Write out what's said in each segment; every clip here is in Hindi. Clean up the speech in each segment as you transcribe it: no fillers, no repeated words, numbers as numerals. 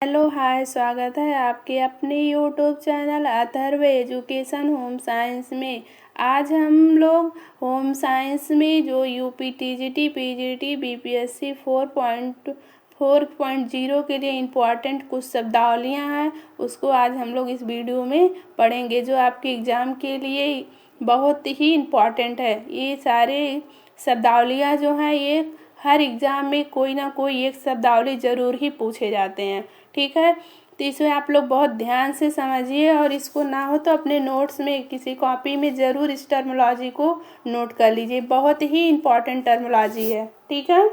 हेलो हाय, स्वागत है आपके अपने YouTube channel Atharva education home science में। आज हम लोग होम साइंस में जो यूपी टीजीटी पीजीटी बीपीएससी 4.0 के लिए इम्पॉर्टेंट कुछ शब्दावलियां हैं, उसको आज हम लोग इस वीडियो में पढ़ेंगे, जो आपके एग्ज़ाम के लिए बहुत ही इम्पॉर्टेंट है। ये सारे शब्दावलियां जो हैं ये हर एग्ज़ाम में कोई ना कोई एक शब्दावली ज़रूर ही पूछे जाते हैं, ठीक है। तो इसमें आप लोग बहुत ध्यान से समझिए, और इसको ना हो तो अपने नोट्स में किसी कॉपी में ज़रूर इस टर्मोलॉजी को नोट कर लीजिए, बहुत ही इम्पॉर्टेंट टर्मोलॉजी है, ठीक है।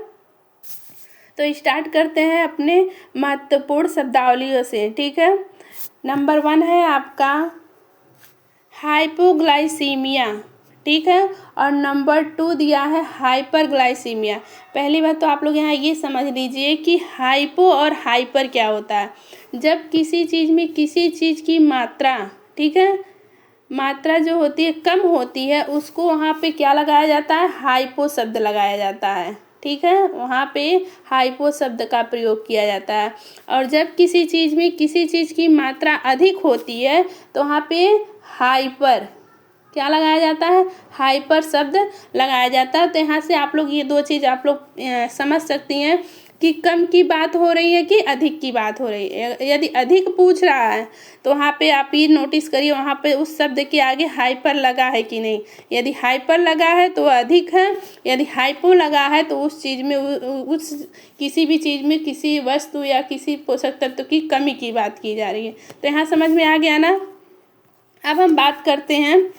तो स्टार्ट करते हैं अपने महत्वपूर्ण शब्दावलियों से, ठीक है। नंबर 1 है आपका हाइपोग्लाइसीमिया, ठीक है। और नंबर 2 दिया है हाइपरग्लाइसीमिया। पहली बात तो आप लोग यहाँ ये समझ लीजिए कि हाइपो और हाइपर क्या होता है। जब किसी चीज़ में किसी चीज़ की मात्रा, ठीक है, मात्रा जो होती है कम होती है, उसको वहाँ पे क्या लगाया जाता है, हाइपो शब्द लगाया जाता है, ठीक है। वहाँ पे हाइपो शब्द का प्रयोग किया जाता है। और जब किसी चीज़ में किसी चीज़ की मात्रा अधिक होती है तो वहाँ पे हाइपर क्या लगाया जाता है, हाइपर शब्द लगाया जाता है। तो यहाँ से आप लोग ये दो चीज़ आप लोग समझ सकती हैं कि कम की बात हो रही है कि अधिक की बात हो रही है। यदि अधिक पूछ रहा है तो वहाँ पे आप ये नोटिस करिए, वहाँ पे उस शब्द के आगे हाइपर लगा है कि नहीं। यदि हाइपर लगा है तो अधिक है, यदि हाइपो लगा है तो उस चीज़ में उस किसी भी चीज़ में किसी वस्तु या किसी पोषक तत्व की कमी की बात की जा रही है। तो यहाँ समझ में आ गया ना। अब हम बात करते हैं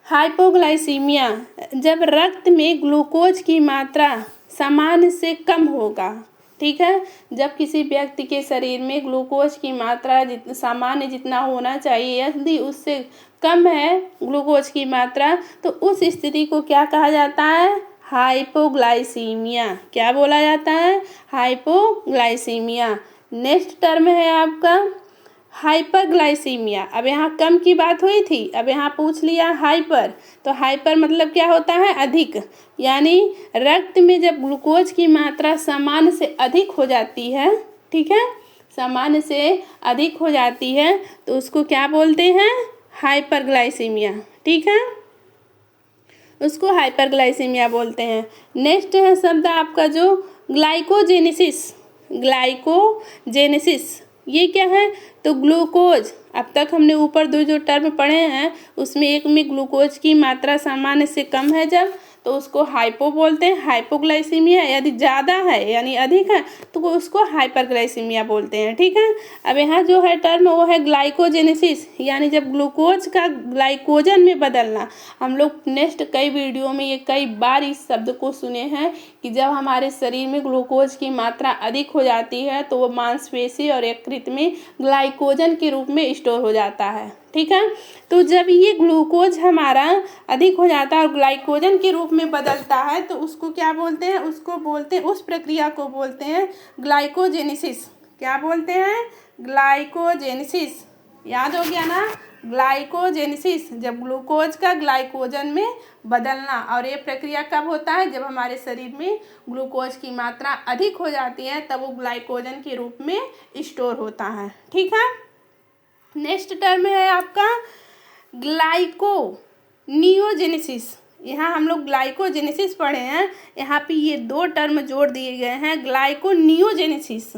हाइपोग्लाइसीमिया। जब रक्त में ग्लूकोज की मात्रा सामान्य से कम होगा, ठीक है। जब किसी व्यक्ति के शरीर में ग्लूकोज की मात्रा सामान्य जितना होना चाहिए, यदि उससे कम है ग्लूकोज की मात्रा, तो उस स्थिति को क्या कहा जाता है, हाइपोग्लाइसीमिया। क्या बोला जाता है, हाइपोग्लाइसीमिया। नेक्स्ट टर्म है आपका हाइपरग्लाइसीमिया। अब यहाँ कम की बात हुई थी, अब यहाँ पूछ लिया हाइपर। तो हाइपर मतलब क्या होता है, अधिक। यानी रक्त में जब ग्लूकोज की मात्रा सामान्य से अधिक हो जाती है, ठीक है, सामान्य से अधिक हो जाती है, तो उसको क्या बोलते हैं, हाइपरग्लाइसीमिया, ठीक है, उसको हाइपरग्लाइसीमिया बोलते हैं। नेक्स्ट है शब्द आपका जो ग्लाइकोजेनेसिस। ग्लाइकोजेनेसिस ये क्या है, तो ग्लूकोज। अब तक हमने ऊपर दो जो टर्म पढ़े हैं उसमें एक में ग्लूकोज की मात्रा सामान्य से कम है जब, तो उसको हाइपो बोलते हैं, हाइपोग्लाइसीमिया। यदि ज़्यादा है यानी अधिक है तो उसको हाइपरग्लाइसीमिया बोलते हैं, ठीक है। अब यहाँ जो है टर्म वो है ग्लाइकोजेनेसिस, यानी जब ग्लूकोज का ग्लाइकोजन में बदलना। हम लोग नेक्स्ट कई वीडियो में ये कई बार इस शब्द को सुने हैं कि जब हमारे शरीर में ग्लूकोज की मात्रा अधिक हो जाती है तो वो मांसपेशी और यकृत में ग्लाइकोजन के रूप में स्टोर हो जाता है, ठीक है। तो जब ये ग्लूकोज हमारा अधिक हो जाता है और ग्लाइकोजन के रूप में बदलता है तो उसको क्या बोलते हैं, उसको बोलते हैं, उस प्रक्रिया को बोलते हैं ग्लाइकोजेनेसिस। क्या बोलते हैं, ग्लाइकोजेनेसिस। याद हो गया ना, ग्लाइकोजेनेसिस, जब ग्लूकोज का ग्लाइकोजन में बदलना। और ये प्रक्रिया कब होता है, जब हमारे शरीर में ग्लूकोज की मात्रा अधिक हो जाती है तब वो ग्लाइकोजन के रूप में स्टोर होता है, ठीक है। नेक्स्ट टर्म है आपका ग्लाइकोनियोजेनेसिस। यहाँ हम लोग ग्लाइकोजेनेसिस पढ़े हैं, यहाँ पे ये दो टर्म जोड़ दिए गए हैं, ग्लाइकोनियोजेनेसिस,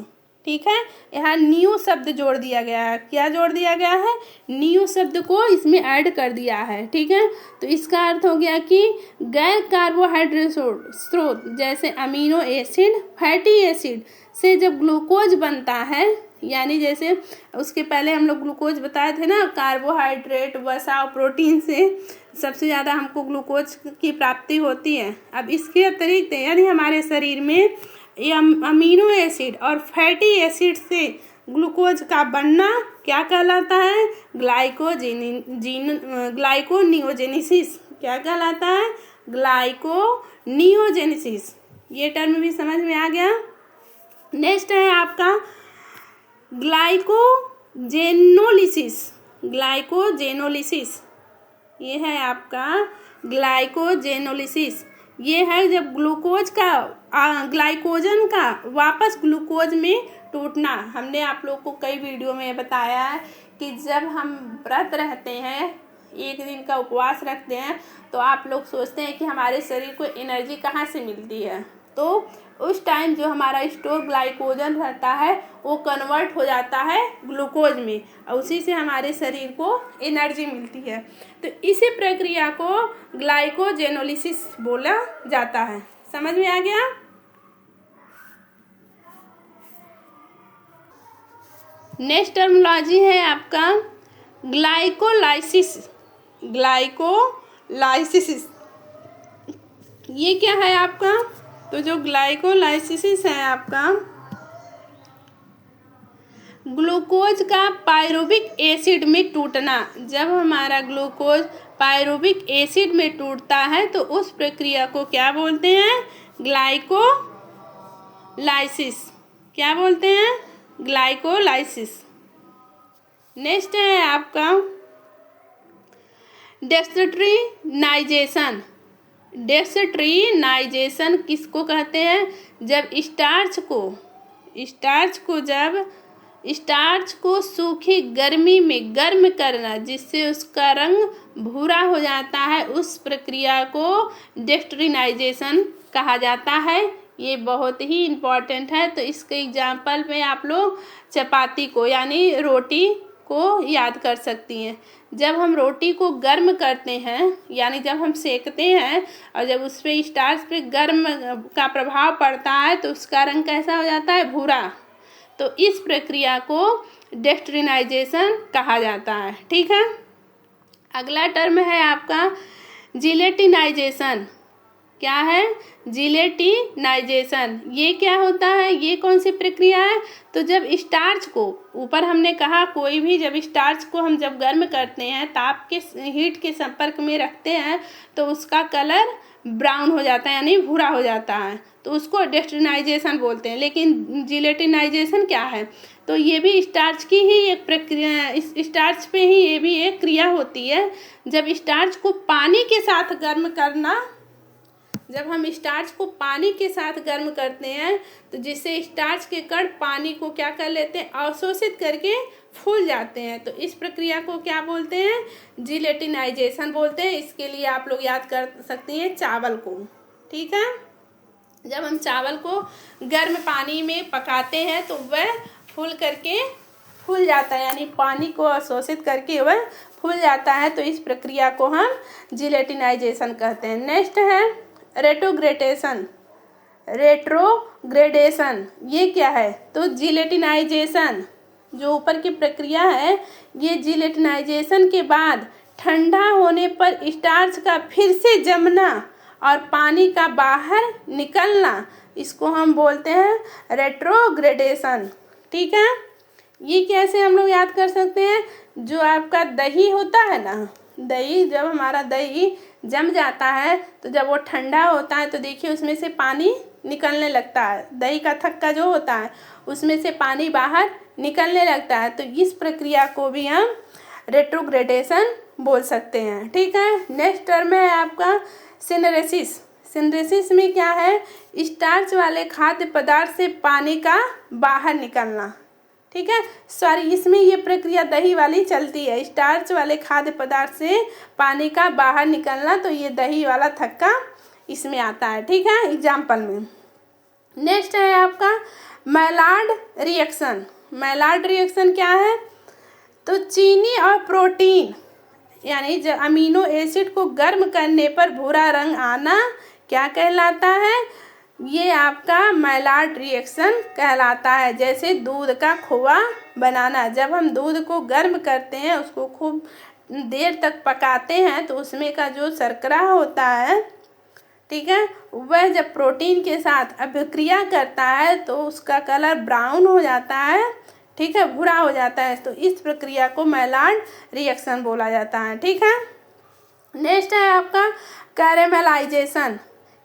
ठीक है। यहाँ न्यू शब्द जोड़ दिया गया है। क्या जोड़ दिया गया है, न्यू शब्द को इसमें ऐड कर दिया है, ठीक है। तो इसका अर्थ हो गया कि गैर कार्बोहाइड्रेट स्रोत जैसे अमीनो एसिड, फैटी एसिड से जब ग्लूकोज बनता है, यानी जैसे उसके पहले हम लोग ग्लूकोज बताए थे ना, कार्बोहाइड्रेट, वसा और प्रोटीन से सबसे ज़्यादा हमको ग्लूकोज की प्राप्ति होती है। अब इसके अतिरिक्त यदि हमारे शरीर में अमीनो एसिड और फैटी एसिड से ग्लूकोज का बनना क्या कहलाता है, ग्लाइकोनियोजेनेसिस। क्या कहलाता है, ग्लाइकोनियोजेनेसिस। ये टर्म भी समझ में आ गया। नेक्स्ट है आपका ग्लाइकोजेनोलिसिस। ग्लाइकोजेनोलिसिस ये है आपका ग्लाइकोजेनोलिसिस। ये है जब ग्लूकोज का ग्लाइकोजन का वापस ग्लूकोज में टूटना। हमने आप लोग को कई वीडियो में बताया है कि जब हम व्रत रहते हैं, एक दिन का उपवास रखते हैं, तो आप लोग सोचते हैं कि हमारे शरीर को एनर्जी कहाँ से मिलती है। तो उस टाइम जो हमारा स्टोर ग्लाइकोजन रहता है वो कन्वर्ट हो जाता है ग्लूकोज में, और उसी से हमारे शरीर को एनर्जी मिलती है। तो इसी प्रक्रिया को ग्लाइकोजेनोलिसिस बोला जाता है। समझ में आ गया? नेक्स्ट टर्मिनोलॉजी है आपका ग्लाइकोलाइसिस। ग्लाइकोलाइसिस ये क्या है आपका? तो जो ग्लाइकोलाइसिस है आपका, ग्लूकोज का पायरुविक एसिड में टूटना। जब हमारा ग्लूकोज पायरुविक एसिड में टूटता है तो उस प्रक्रिया को क्या बोलते हैं? ग्लाइकोलाइसिस। क्या बोलते हैं? ग्लाइकोलाइसिस। नेक्स्ट है आपका डेक्सट्रीनाइजेशन। डेक्सट्रीनाइजेशन किसको कहते हैं? जब स्टार्च को सूखी गर्मी में गर्म करना जिससे उसका रंग भूरा हो जाता है, उस प्रक्रिया को डेक्सट्रीनाइजेशन कहा जाता है। ये बहुत ही इम्पॉर्टेंट है। तो इसके एग्जाम्पल में आप लोग चपाती को यानी रोटी को याद कर सकती हैं। जब हम रोटी को गर्म करते हैं यानी जब हम सेकते हैं और जब उस पर स्टार्च पे गर्म का प्रभाव पड़ता है तो उसका रंग कैसा हो जाता है? भूरा। तो इस प्रक्रिया को डेक्सट्रीनाइजेशन कहा जाता है। ठीक है। अगला टर्म है आपका जिलेटिनाइजेशन। क्या है? जिलेटिनाइजेशन। ये क्या होता है? ये कौन सी प्रक्रिया है? तो जब स्टार्च को, ऊपर हमने कहा कोई भी जब स्टार्च को हम जब गर्म करते हैं, ताप के हीट के संपर्क में रखते हैं तो उसका कलर ब्राउन हो जाता है यानी भूरा हो जाता है, तो उसको डेक्सट्रीनाइजेशन बोलते हैं। लेकिन जिलेटिनाइजेशन क्या है? तो ये भी स्टार्च की ही एक प्रक्रिया, इस स्टार्च पे ही ये भी एक क्रिया होती है। जब स्टार्च को पानी के साथ गर्म करना, जब हम स्टार्च को पानी के साथ गर्म करते हैं तो जिससे स्टार्च के कण पानी को क्या कर लेते हैं? अवशोषित करके फूल जाते हैं। तो इस प्रक्रिया को क्या बोलते हैं? जिलेटिनाइजेशन बोलते हैं। इसके लिए आप लोग याद कर सकती हैं चावल को। ठीक है। जब हम चावल को गर्म पानी में पकाते हैं तो वह फूल जाता है यानी पानी को अवशोषित करके वह फूल जाता है। तो इस प्रक्रिया को हम जिलेटिनाइजेशन कहते हैं। नेक्स्ट है रेट्रोग्रेडेशन। ये क्या है? तो जिलेटिनाइजेशन जो ऊपर की प्रक्रिया है, ये जिलेटिनाइजेशन के बाद ठंडा होने पर स्टार्च का फिर से जमना और पानी का बाहर निकलना, इसको हम बोलते हैं रेट्रोग्रेडेशन। ठीक है। ये कैसे हम लोग याद कर सकते हैं? जो आपका दही होता है ना, दही, जब हमारा दही जम जाता है तो जब वो ठंडा होता है तो देखिए उसमें से पानी निकलने लगता है। दही का थक्का जो होता है उसमें से पानी बाहर निकलने लगता है। तो इस प्रक्रिया को भी हम रेट्रोग्रेडेशन बोल सकते हैं। ठीक है। नेक्स्ट टर्म है आपका सिनरेसिस। सिनरेसिस में क्या है? स्टार्च वाले खाद्य पदार्थ से पानी का बाहर निकलना। ठीक है। सॉरी, इसमें ये प्रक्रिया दही वाली चलती है। स्टार्च वाले खाद्य पदार्थ से पानी का बाहर निकलना, तो ये दही वाला थक्का इसमें आता है। ठीक है, एग्जाम्पल में। नेक्स्ट है आपका मैलार्ड रिएक्शन। मैलार्ड रिएक्शन क्या है? तो चीनी और प्रोटीन यानी जब अमीनो एसिड को गर्म करने पर भूरा रंग आना क्या कहलाता है? ये आपका मैलार्ड रिएक्शन कहलाता है। जैसे दूध का खोआ बनाना, जब हम दूध को गर्म करते हैं, उसको खूब देर तक पकाते हैं तो उसमें का जो शर्करा होता है, ठीक है, वह जब प्रोटीन के साथ अभिक्रिया करता है तो उसका कलर ब्राउन हो जाता है, ठीक है, भूरा हो जाता है। तो इस प्रक्रिया को मैलार्ड रिएक्शन बोला जाता है। ठीक है। नेक्स्ट है आपका कैरेमलाइजेशन।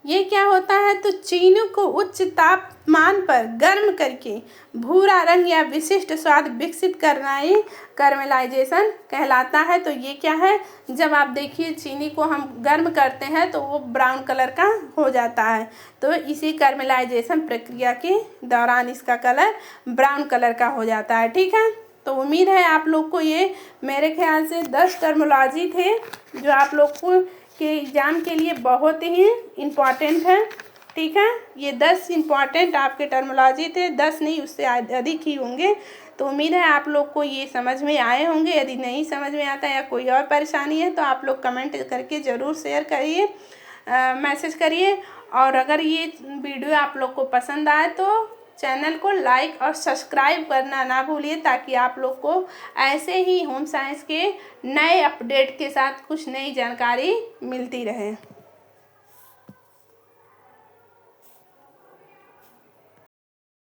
ये क्या होता है, तो चीनी को उच्च तापमान पर गर्म करके भूरा रंग या विशिष्ट स्वाद विकसित करना ही कैरमलाइजेशन कहलाता है। तो ये क्या है, जब आप देखिए चीनी को हम गर्म करते हैं तो वो ब्राउन कलर का हो जाता है, तो इसी कैरमलाइजेशन प्रक्रिया के दौरान इसका कलर ब्राउन कलर का हो जाता है। ठीक है, तो उम्मीद है आप लोग को ये मेरे ख्याल से 10 टर्मोलॉजी थे जो आप लोग को के एग्ज़ाम के लिए बहुत ही इम्पॉर्टेंट है। ठीक है, ये 10 इम्पॉर्टेंट आपके टर्मोलॉजी थे, 10 नहीं उससे अधिक ही होंगे। तो उम्मीद है आप लोग को ये समझ में आए होंगे। यदि नहीं समझ में आता या कोई और परेशानी है तो आप लोग कमेंट करके ज़रूर शेयर करिए, मैसेज करिए। और अगर ये वीडियो आप लोग को पसंद आए तो चैनल को लाइक और सब्सक्राइब करना ना भूलिए, ताकि आप लोग को ऐसे ही होम साइंस के नए अपडेट के साथ कुछ नई जानकारी मिलती रहे।